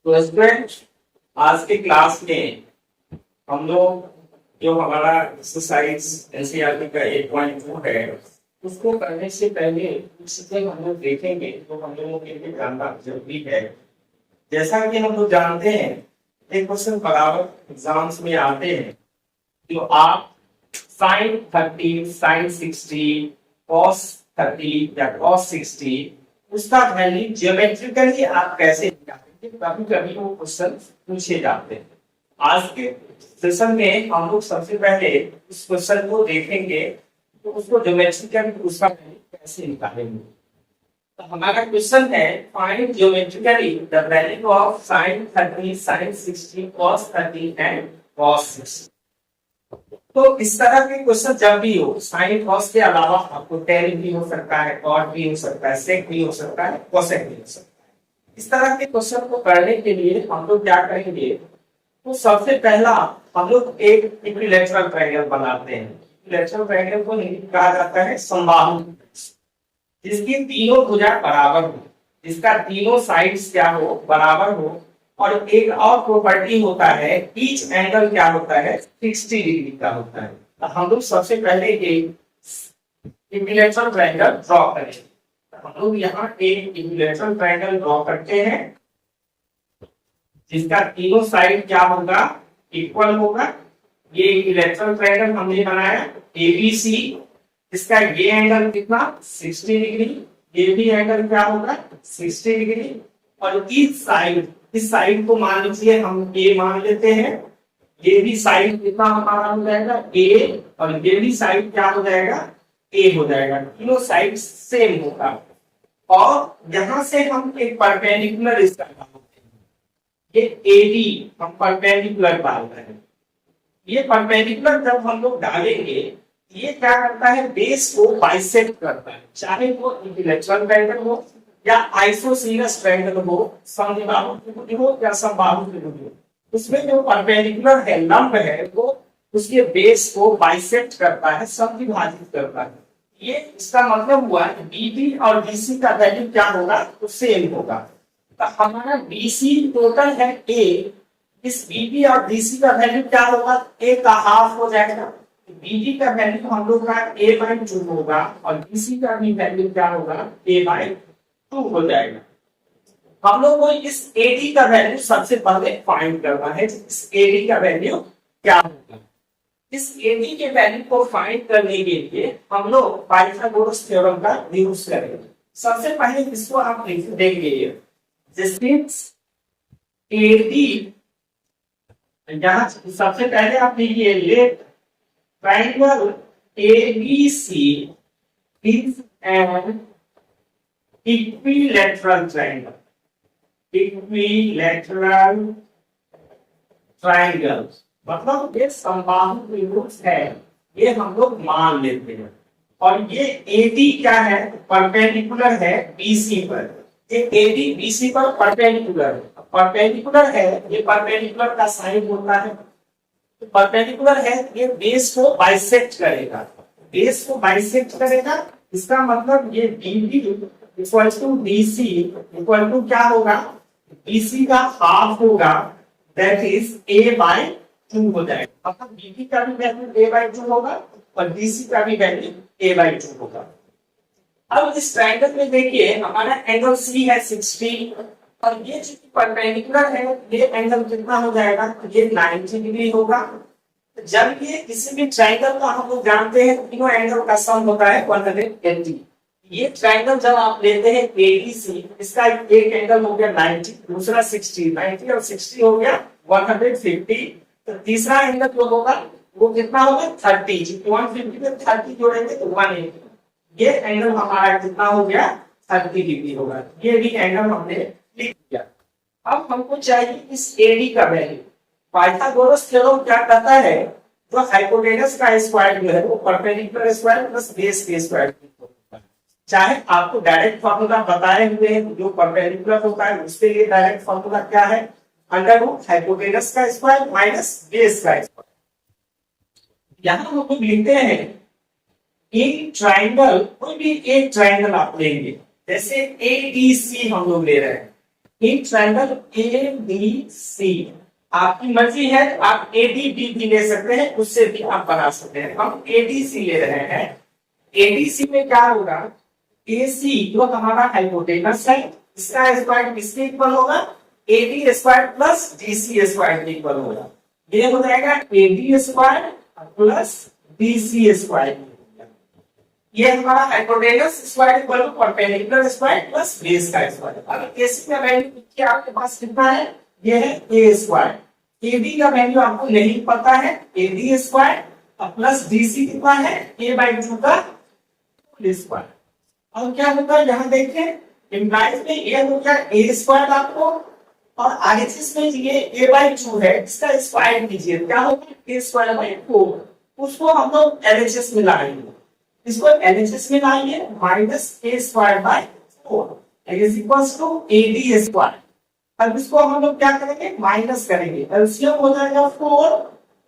तो स्टूडेंट, आज के क्लास में हम लोग जो हमारा एक्सरसाइज एनसीईआरटी का 8.2 है उसको करने से पहले कुछ चीजें हम लोग देखेंगे तो हम लोगों के लिए जानना जरूरी है। जैसा कि हम लोग जानते हैं एक क्वेश्चन बराबर एग्जाम्स में आते हैं जो आप साइन 30 साइन 60 कॉस 30 या कॉस 60 उसका वैल्यू ज्योमेट्रिकली आप कैसे निकालेंगे, कभी कभी वो क्वेश्चन पूछे जाते हैं। आज के सेशन में हम लोग सबसे पहले उस क्वेश्चन को देखेंगे तो उसको ज्योमेट्रिकली उसका वैल्यू कैसे निकालेंगे। तो हमारा क्वेश्चन है find geometrically the value of sine 30 sine 60 cos 30 and cos 60। तो इस तरह के क्वेश्चन जब भी हो, साइन कॉस के अलावा आपको टेन भी हो सकता है, कॉट भी हो सकता है, सेक भी हो सकता है, कोसेक भी हो सकता है। इस तरह के क्वेश्चन को करने के लिए हम लोग क्या करेंगे, तो सबसे पहला हम लोग एक इक्विलैटरल ट्रायंगल बनाते हैं। इक्विलैटरल ट्रायंगल को हिंदी कहा जाता है समबाहु, जिसकी तीनों भुजा बराबर हो, जिसका तीनों साइड्स क्या हो, बराबर हो। और एक और प्रॉपर्टी होता है, ईच एंगल क्या होता है, 60 डिग्री का होता है। तो हम लोग सबसे पहले एक इक्विलैटरल ट्रायंगल ड्रॉ करेंगे। हम लोग यहाँ एक इक्विलैटरल ट्रायंगल ड्रॉ करते हैं जिसका तीनों साइड क्या होगा, इक्वल होगा। ये इक्विलैटरल ट्रायंगल हमने बनाया एबीसी, इसका ये एंगल कितना 60 डिग्री, ये भी एंगल क्या होगा 60 डिग्री। और इस साइड को मान लीजिए हम ए मान लेते हैं। ये भी साइड कितना हमारा हो जाएगा ए, और ये भी साइड क्या हो जाएगा ए हो जाएगा। तीनों साइड सेम होगा। और यहां से हम एक परपेंडिकुलर इसका डालते हैं, ये एडी हम परपेंडिकुलर डाल रहे हैं। ये परपेंडिकुलर जब हम लोग डालेंगे ये क्या करता है, बेस को बाइसेक्ट करता है, चाहे वो इक्विलैटरल ट्रायंगल हो या आइसोसीलस ट्रायंगल हो, समबाहु त्रिभुज हो या समबाहु त्रिभुज हो। उसमें जो परपेंडिकुलर है, लंब है, वो उसके बेस को बाइसेक्ट करता है, समविभाजित करता है। ये इसका मतलब हुआ कि बीबी और बीसी का वैल्यू क्या होगा, तो सेम होगा। तो हमारा बीसी टोटल है ए, इस बीबी और बीसी का वैल्यू क्या होगा, ए का हाफ हो जाएगा। बीबी का वैल्यू हम लोग का ए बाई 2 होगा और बीसी का भी वैल्यू क्या होगा, ए बाई 2 हो जाएगा। हम लोग को इस एडी का वैल्यू सबसे पहले फाइंड करना है, इस एडी का वैल्यू क्या होगा। इस एडी के वैल्यू को फाइंड करने के लिए हम लोग पाइथागोरस थ्योरम का यूज करेंगे। सबसे पहले इसको आप देखेंगे, डिस्टेंस एडी, यहाँ सबसे पहले आप देखिए let triangle ABC is an equilateral triangle. Equilateral triangle मतलब ये समबाहु त्रिभुज है, ये हम लोग मान लेते हैं। और ये एडी क्या है, परपेंडिकुलर है बीसी पर। ये एडी बीसी पर परपेंडिकुलर है, परपेंडिकुलर है, ये परपेंडिकुलर का साइन होता है। तो परपेंडिकुलर है, ये बेस को बाइसेक्ट करेगा, बेस को बाइसेक्ट करेगा। इसका मतलब ये BB equal to BC equal to क्या होगा, बीसी का हाफ होगा, दैट इज ए बाई 2 हो जाएगा। मतलब बीबी का भी वैल्यू ए बाई 2 होगा और बीसी का भी वैल्यू ए बाई 2 होगा। अब इस ट्रायंगल में देखिए हमारा एंगल सी है 60 और ये जो परपेंडिकुलर है ये एंगल कितना हो जाएगा, ये 90 डिग्री होगा। जब ये किसी भी ट्रायंगल का हम लोग जानते हैं तीनों एंगल का सम होता है 180। ये ट्रायंगल जब आप लेते हैं एबीसी, इसका एक एंगल हो गया 90, दूसरा 60, 90 और 60 हो गया 150। तो तीसरा एंगल जो होगा वो कितना होगा 30, 150 में 30 जोड़ेंगे तो 180। ये एंगल हमारा कितना हो गया 30 डिग्री होगा। ये भी एंगल हमने लिख दिया। अब हमको चाहिए इस एडी का वैल्यू। पाइथागोरस थ्योरम क्या कहता है, जो हाइपोटेनस का स्क्वायर जो है वो परपेंडिकुलर स्क्वायर प्लस बेस के स्क्वायर होता है। चाहे आपको डायरेक्ट फार्मूला बताए हुए हैं, जो परपेंडिकुलर होता है उसके लिए डायरेक्ट फार्मूला क्या है, अंडर रूट हाइपोटेनस का स्क्वायर माइनस बेस का स्क्वायर। यहां हम लोग लिखते हैं इन ट्रायंगल, कोई भी एक ट्रायंगल आप लेंगे, जैसे एबीसी हम लोग ले रहे हैं, एक ट्रायंगल ABC, आपकी मर्जी है आप ADB भी ले सकते हैं, उससे भी आप बना सकते हैं। हम ADC ले रहे हैं। ADC में क्या होगा, AC जो हमारा हाइपोटेनस है, इसका स्क्वायर किसके इक्वल होगा, AD square plus DC square के इक्वल होगा। ये हो जाएगा AD square plus DC square. ये हमारा hypotenuse square equal to perpendicular square plus base का स्क्वायर। अब AC का वैल्यू क्या आपके पास कितना है, ये है A स्क्वायर। AD का वैल्यू आपको नहीं पता है, AD स्क्वायर प्लस DC कितना है, A/2 का स्क्वायर। अब क्या होगा, यहाँ देखें इम्प्लाइज में ये हो गया A स्क्वायर आपको, और RHS में ये A/2 है, इसका स्क्वायर कीजिए, क्या होगा A स्क्वायर बाई 4। उसको हम लोग LHS में लाएंगे, इसको LHS में लाएंगे, minus A square by 4 is equals to AD square. अब इसको हम लोग क्या करेंगे, माइनस करेंगे, एलसीएम हो जाएगा 4,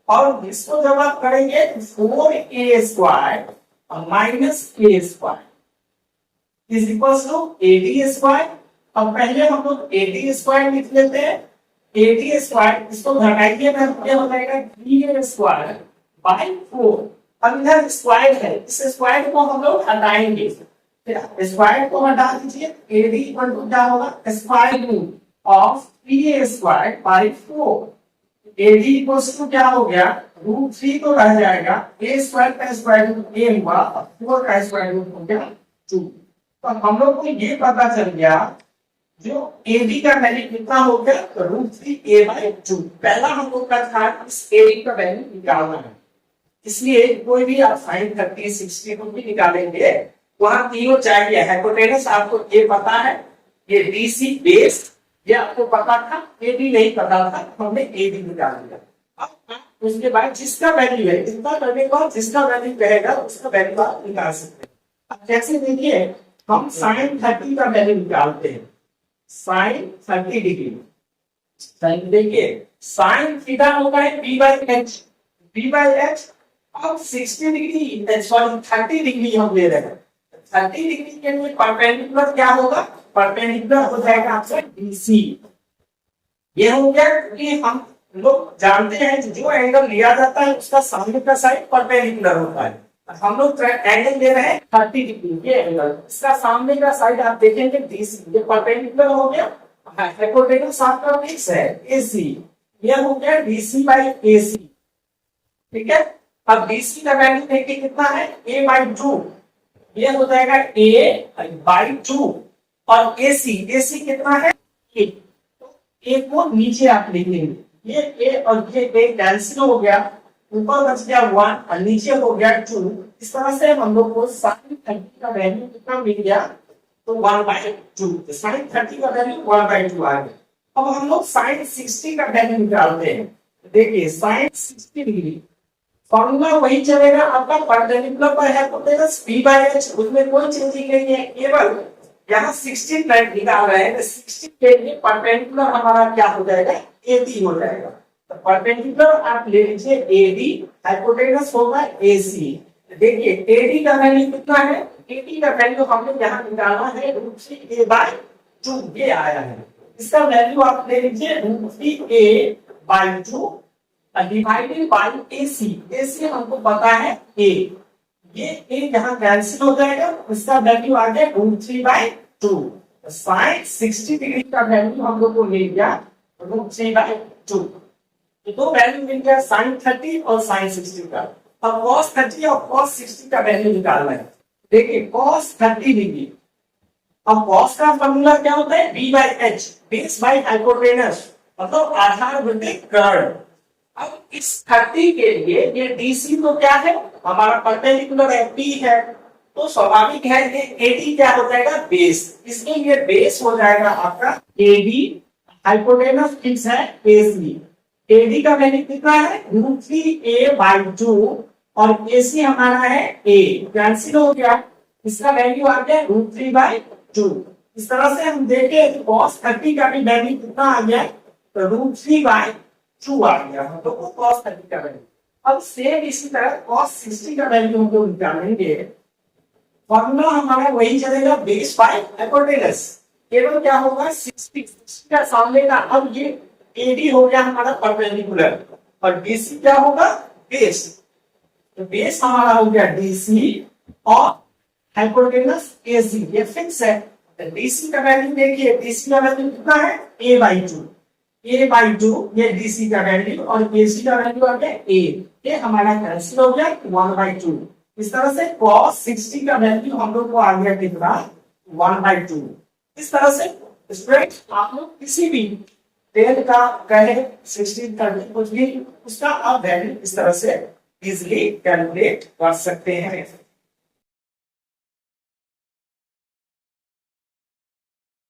और इसको जब आप करेंगे 4A स्क्वायर और minus A square is equals to AD square. अब पहले हम लोग AD स्क्वायर लिख लेते हैं, AD स्क्वायर इसको घटाइए, क्या हो जाएगा 3A स्क्वायर बाई 4। अब इधर स्क्वायर है, इस स्क्वायर को हम लोग हटाएंगे, स्क्वायर को हटा दीजिए, AD इक्वल टू क्या होगा, square root of 3A square by 4। AD equals to क्या हो गया, √3 तो रह जाएगा, A स्क्वायर का स्क्वायर रूट A हुआ, 4 का स्क्वायर रूट हो गया 2। तो हम लोग को ये पता चल गया जो AD का वैल्यू कितना हो गया, √3A/2। पहला हम लोग का था इस AD का वैल्यू निकालना है, इसलिए कोई भी आप sin 30, 60 को भी निकालेंगे, वहां तीनों चाहिए। हाइपोटेनस आपको ये पता है, ये DC बेस ये आपको पता था, AD नहीं पता था, हमने AD निकाल दिया। अब उसके बाद जिसका वैल्यू है, इसका करने का जिसका वैल्यू कहेगा उसका वैल्यू आप निकाल सकते हैं। अब जैसे देखिए हम sin 30 का वैल्यू निकालते हैं, sin 30 डिग्री, साइन देखिए sin थीटा होगा B/H, B/H। अब 60 डिग्री सॉरी 30 डिग्री हम ले रहे हैं, 30 डिग्री के लिए परपेंडिकुलर क्या होगा, परपेंडिकुलर हो जाएगा आपका BC। ये हो गया, क्योंकि हम लोग जानते हैं जो एंगल लिया जाता है उसका सामने का साइड परपेंडिकुलर होता है। हम लोग एंगल ले रहे हैं 30 डिग्री, ये एंगल इसका सामने का साइड आप देखेंगे DC, ये परपेंडिकुलर हो गया, हाइपोटेनस आपका फिक्स है AC, ये हो गया DC बाई AC। ठीक है, अब BC का वैल्यू देखिए कितना है, A/2, ये हो जाएगा A/2, और AC कितना है A, तो A को नीचे आप लिख लेंगे, ये A और ये A कैंसिल हो गया, ऊपर बच गया 1 और नीचे हो गया 2। इस तरह से हम लोग को sin 30 का वैल्यू कितना मिल गया, तो 1/2, sin 30 का वैल्यू 1/2 आ गया। अब हम लोग sin 60 का वैल्यू निकालते हैं, देखिए sin 60 डिग्री फॉर्मूला वही चलेगा आपका, परपेंडिकुलर पर हाइपोटेनस B/H, उसमें कोई चेंजिंग नहीं है, केवल यहाँ 60 निकाल रहे हैं, 60 के लिए परपेंडिकुलर हमारा क्या हो जाएगा, AD हो जाएगा। तो परपेंडिकुलर आप ले लीजिए AD, हाइपोटेनस होगा AC। देखिए AD का वैल्यू कितना है, AD का वैल्यू हमने यहाँ निकाला है √3A/2, ये आया है, इसका वैल्यू आप ले लीजिए √3A/2 डिवाइडेड बाय AC हमको पता है A, ये A यहाँ कैंसिल हो जाएगा, इसका वैल्यू आ गया √3/2। sin 60 डिग्री का वैल्यू हम लोग को मिल गया √3/2। ये दो वैल्यू मिल गया sin 30 और sin 60 का। अब cos 30 और cos 60 का वैल्यू निकालना है। देखिए cos 30 डिग्री, अब cos का फॉर्मूला क्या होता है, B/H, बेस बाय हाइपोटेनस, मतलब आधार बटे कर्ण। अब इस 30 के लिए ये DC तो क्या है, हमारा परपेंडिकुलर FP है, तो स्वाभाविक है ये AD क्या हो जाएगा, बेस, इसके लिए बेस हो जाएगा आपका AD, हाइपोटेनस फिक्स है AC। AD का वैल्यू कितना है, √3A/2, और AC हमारा है A, कैंसिल हो गया, इसका वैल्यू आ गया √3/2। इस तरह से हम देखें cos 30 का भी वैल्यू कितना आ गया, तो √3/2 आ गया, हम लोग को cos 30 का वैल्यू। अब सेम इसी तरह cos 60 का वैल्यू हम लोग निकालेंगे, फॉर्मूला हमारा वही चलेगा, बेस बाय हाइपोटेनस। केवल क्या होगा 60 का सामने का। अब ये एडी हो गया हमारा परपेंडिकुलर और बीसी क्या होगा बेस। तो बेस हमारा हो गया डीसी और हाइपोटेनस एसी, ये फिक्स है। तो डीसी का वैल्यू देखिए, डीसी का वैल्यू कितना है a/2, a/2 ये डीसी का वैल्यू और एसी का वैल्यू आ गया a। ये हमारा कैंसिल हो गया 1/2। इस तरह से cos 60 का वैल्यू हम लोग को आ गया कितना 1/2। इस तरह से स्टूडेंट आप लोग किसी भी 10 का कहे 16 30 कुछ भी उसका आप वैल्यू इस तरह से इजिली कैलकुलेट कर सकते हैं।